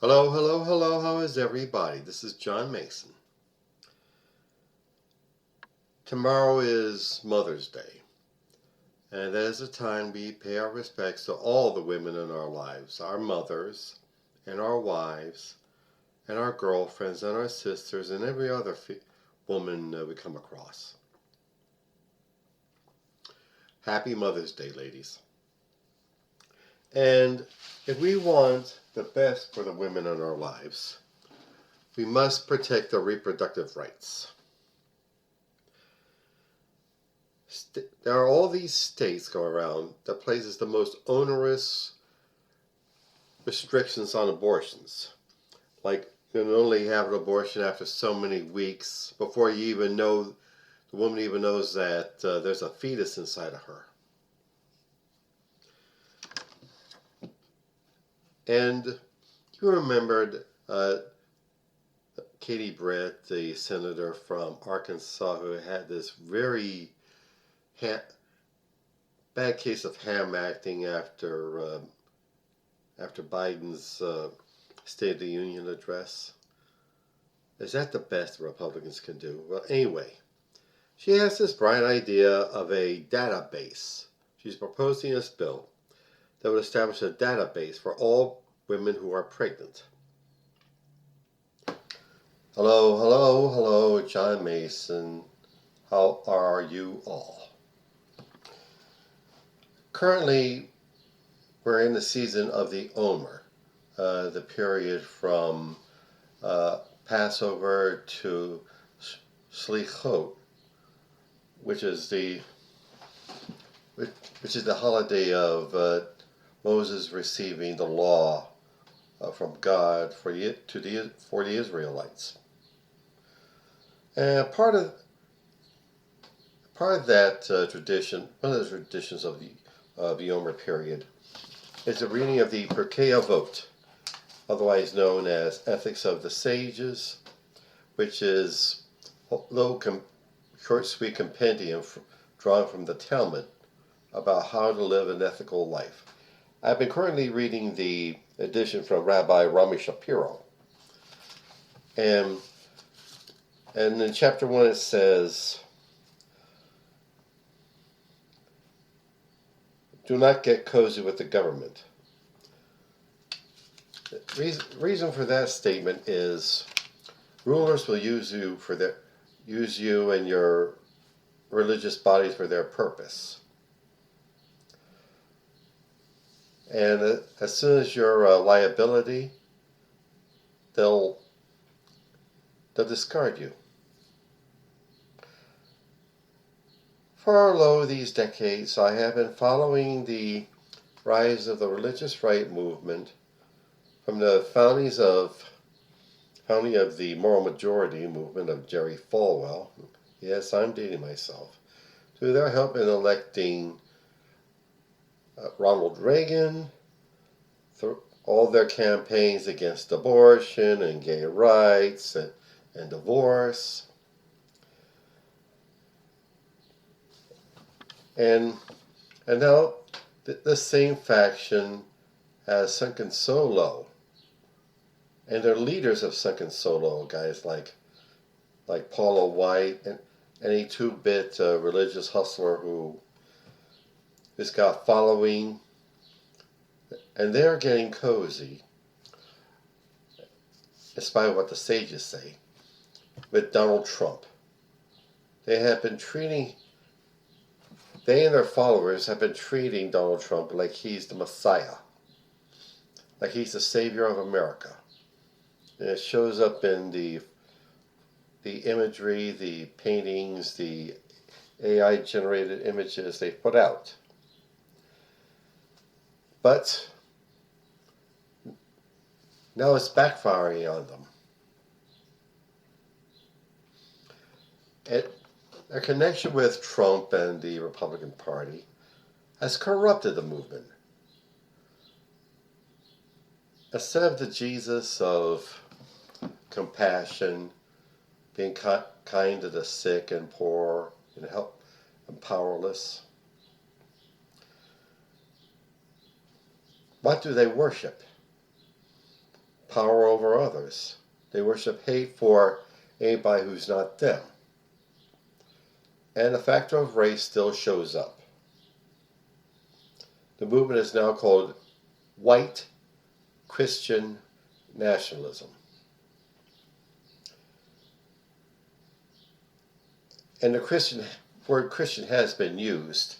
Hello, hello, hello. How is everybody? This is John Mason. Tomorrow is Mother's Day, and that is a time we pay our respects to all the women in our lives, our mothers, and our wives, and our girlfriends, and our sisters, and every other woman we come across. Happy Mother's Day, ladies. And if we want the best for the women in our lives, we must protect their reproductive rights. There are all these states going around that places the most onerous restrictions on abortions. Like you can only have an abortion after so many weeks before you even know, the woman even knows that there's a fetus inside of her. And you remembered Katie Britt, the senator from Arkansas, who had this very bad case of ham acting after Biden's State of the Union address. Is that the best the Republicans can do? Well, anyway, she has this bright idea of a database. She's proposing this bill that would establish a database for all women who are pregnant. Hello, hello, hello, John Mason. How are you all? Currently, we're in the season of the Omer, the period from Passover to Slichot, which is the holiday of Moses receiving the law from God for the Israelites. And part of that tradition, one of the traditions of the Omer period, is the reading of the Pirkei Avot, otherwise known as Ethics of the Sages, which is a little short, sweet compendium drawn from the Talmud about how to live an ethical life. I've been currently reading the edition from Rabbi Rami Shapiro, and in chapter 1 it says, "Do not get cozy with the government." The reason for that statement is rulers will use you and your religious bodies for their purpose. And as soon as you're a liability, they'll discard you. For these decades, I have been following the rise of the religious right movement from the founding of the moral majority movement of Jerry Falwell. Yes, I'm dating myself. To their help in electing Ronald Reagan, through all their campaigns against abortion and gay rights and divorce. And now the same faction has sunken so low, and their leaders have sunken so low, guys like Paula White and any two-bit religious hustler who has got following, and they're getting cozy, despite what the sages say, with Donald Trump. They and their followers have been treating Donald Trump like he's the Messiah, like he's the savior of America. And it shows up in the imagery, the paintings, the AI-generated images they put out. But now it's backfiring on them. Their connection with Trump and the Republican Party has corrupted the movement. Instead of the Jesus of compassion, being kind to the sick and poor and powerless, what do they worship? power over others. They worship hate for anybody who's not them. And the factor of race still shows up. The movement is now called white Christian nationalism. And the word Christian has been used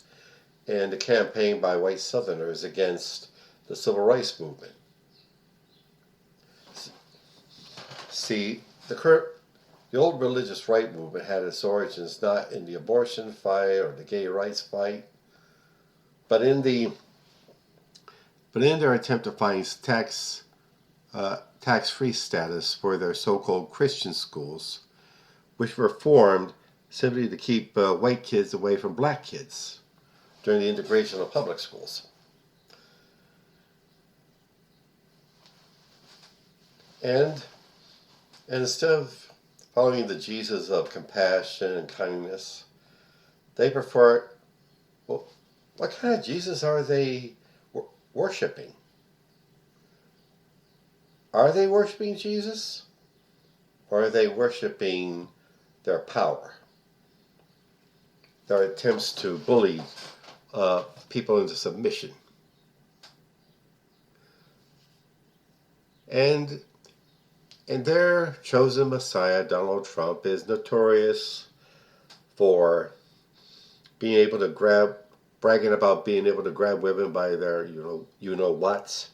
in the campaign by white Southerners against the Civil Rights Movement. See, the old religious right movement had its origins not in the abortion fight or the gay rights fight, but in their attempt to find tax-free status for their so-called Christian schools, which were formed simply to keep white kids away from black kids during the integration of public schools. And instead of following the Jesus of compassion and kindness, they prefer, well, what kind of Jesus are they worshiping? Are they worshiping Jesus? Or are they worshiping their power? Their attempts to bully people into submission. And their chosen Messiah, Donald Trump, is notorious for being able to bragging about being able to grab women by their, whats.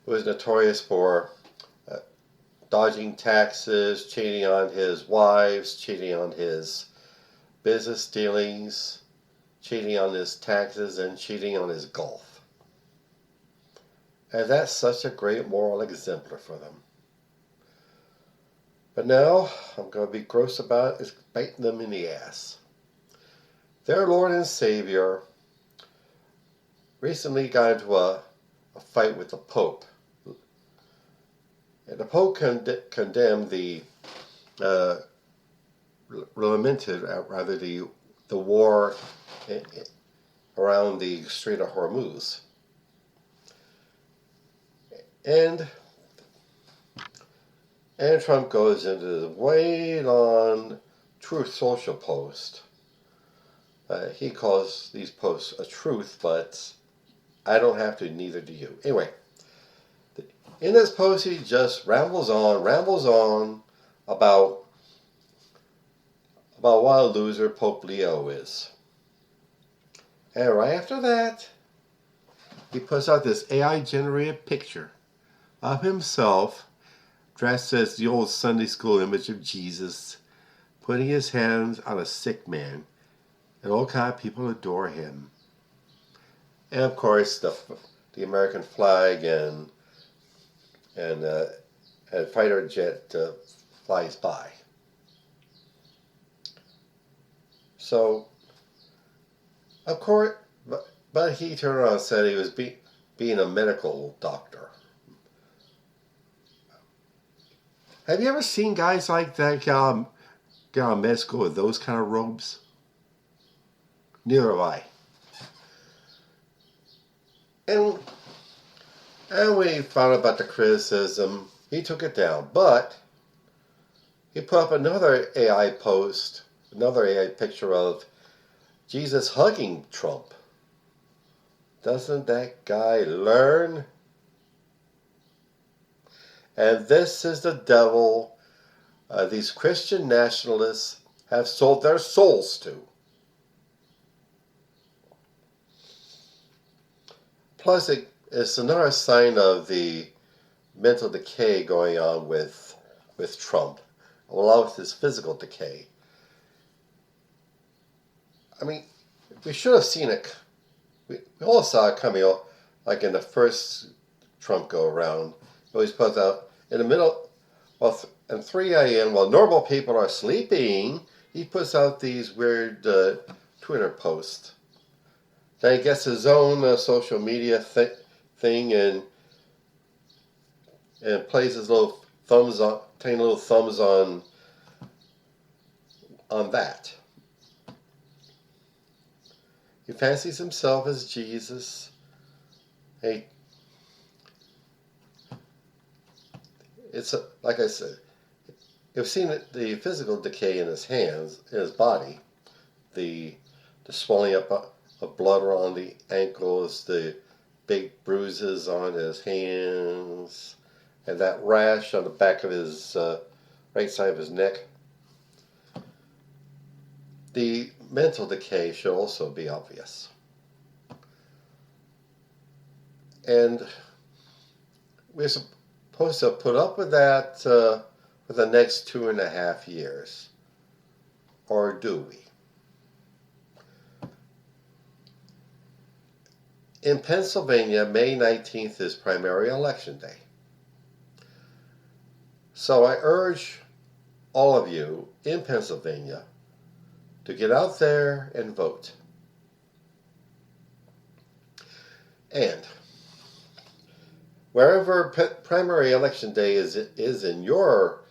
Was notorious for dodging taxes, cheating on his wives, cheating on his business dealings, cheating on his taxes, and cheating on his golf. And that's such a great moral exemplar for them. But now, I'm going to be gross about it, is biting them in the ass. Their Lord and Savior recently got into a fight with the Pope. And the Pope condemned lamented the war around the Strait of Hormuz. And Trump goes into the way long Truth Social post. He calls these posts a truth, but I don't have to, neither do you. Anyway, in this post he just rambles on about what a loser Pope Leo is. And right after that, he puts out this AI-generated picture of himself dressed as the old Sunday school image of Jesus, putting his hands on a sick man, and all kind of people adore him. And of course, the American flag and fighter jet flies by. So, of course, but he turned around and said he was being a medical doctor. Have you ever seen guys like that get out of med school with those kind of robes? Neither have I. And when he found out about the criticism, he took it down. But he put up another AI post, another AI picture of Jesus hugging Trump. Doesn't that guy learn? And this is the devil these Christian nationalists have sold their souls to. Plus, it's another sign of the mental decay going on with Trump, along with his physical decay. I mean, we should have seen it. We all saw it coming out, like in the first Trump go-around. He always puts out, in the middle, at 3 a.m., while normal people are sleeping, he puts out these weird Twitter posts. Then he gets his own social media thing and plays his little tiny little thumbs on that. He fancies himself as Jesus. It's like I said, you've seen the physical decay in his hands, in his body, the swelling up of blood around the ankles, the big bruises on his hands, and that rash on the back of his right side of his neck. The mental decay should also be obvious. And we're supposed to put up with that for the next 2.5 years. Or do we? In Pennsylvania, May 19th is primary election day. So I urge all of you in Pennsylvania to get out there and vote. And wherever primary election day is in your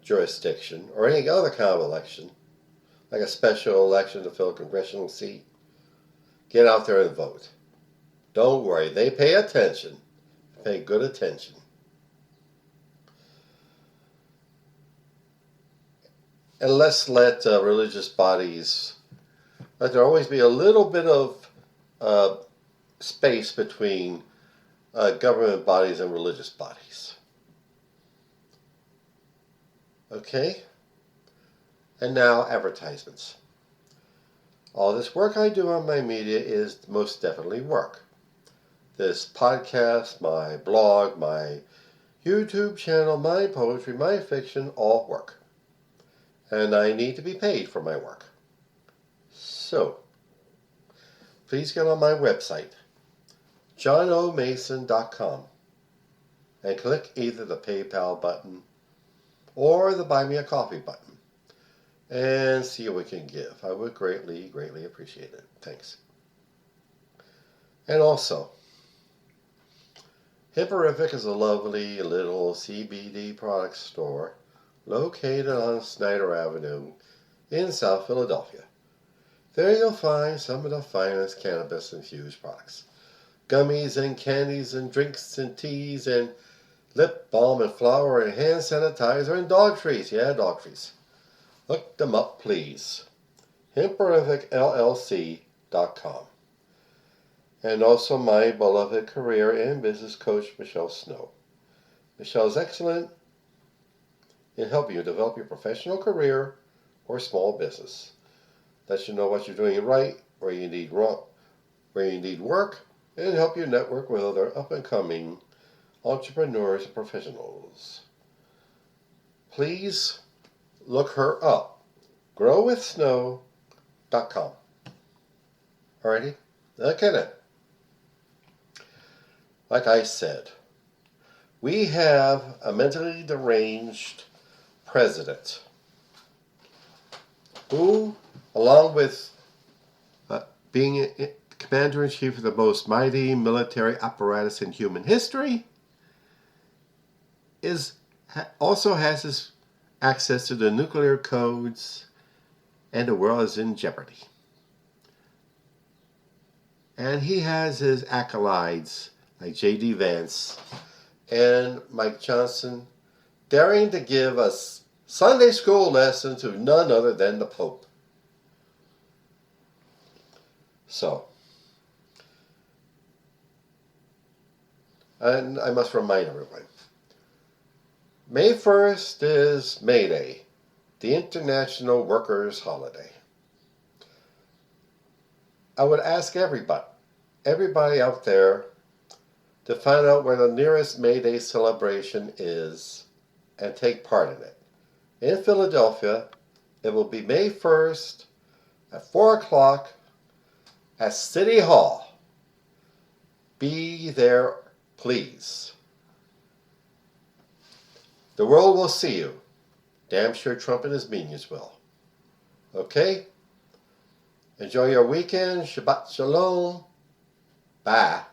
jurisdiction, or any other kind of election, like a special election to fill a congressional seat, get out there and vote. Don't worry, they pay attention. Pay good attention. And let's let religious bodies, let there always be a little bit of space between government bodies and religious bodies. Okay? And now, advertisements. All this work I do on my media is most definitely work. This podcast, my blog, my YouTube channel, my poetry, my fiction, all work. And I need to be paid for my work. So, please get on my website, johnomason.com, and click either the PayPal button or the Buy Me a Coffee button, and see what we can give. I would greatly, greatly appreciate it. Thanks. And also, Hipporific is a lovely little CBD product store located on Snyder Avenue in South Philadelphia. There you'll find some of the finest cannabis-infused products. Gummies and candies and drinks and teas and lip balm and flour and hand sanitizer and dog treats. Yeah, dog treats. Look them up, please. HipporificLLC.com. And also my beloved career and business coach, Michelle Snow. Michelle's excellent in helping you develop your professional career or small business. Let you know what you're doing right, where you need work, and help you network with other up-and-coming entrepreneurs and professionals. Please look her up. growwithsnow.com. Alrighty? Okay then. Like I said, we have a mentally deranged president who, along with being commander-in-chief of the most mighty military apparatus in human history, also has his access to the nuclear codes, and the world is in jeopardy. And he has his acolytes like J.D. Vance and Mike Johnson daring to give a Sunday school lesson to none other than the Pope. So, and I must remind everyone, May 1st is May Day, the International Workers' Holiday. I would ask everybody out there to find out where the nearest May Day celebration is and take part in it. In Philadelphia, it will be May 1st at 4 o'clock at City Hall. Be there, please. The world will see you. Damn sure Trump and his minions will. Okay? Enjoy your weekend. Shabbat Shalom. Bye.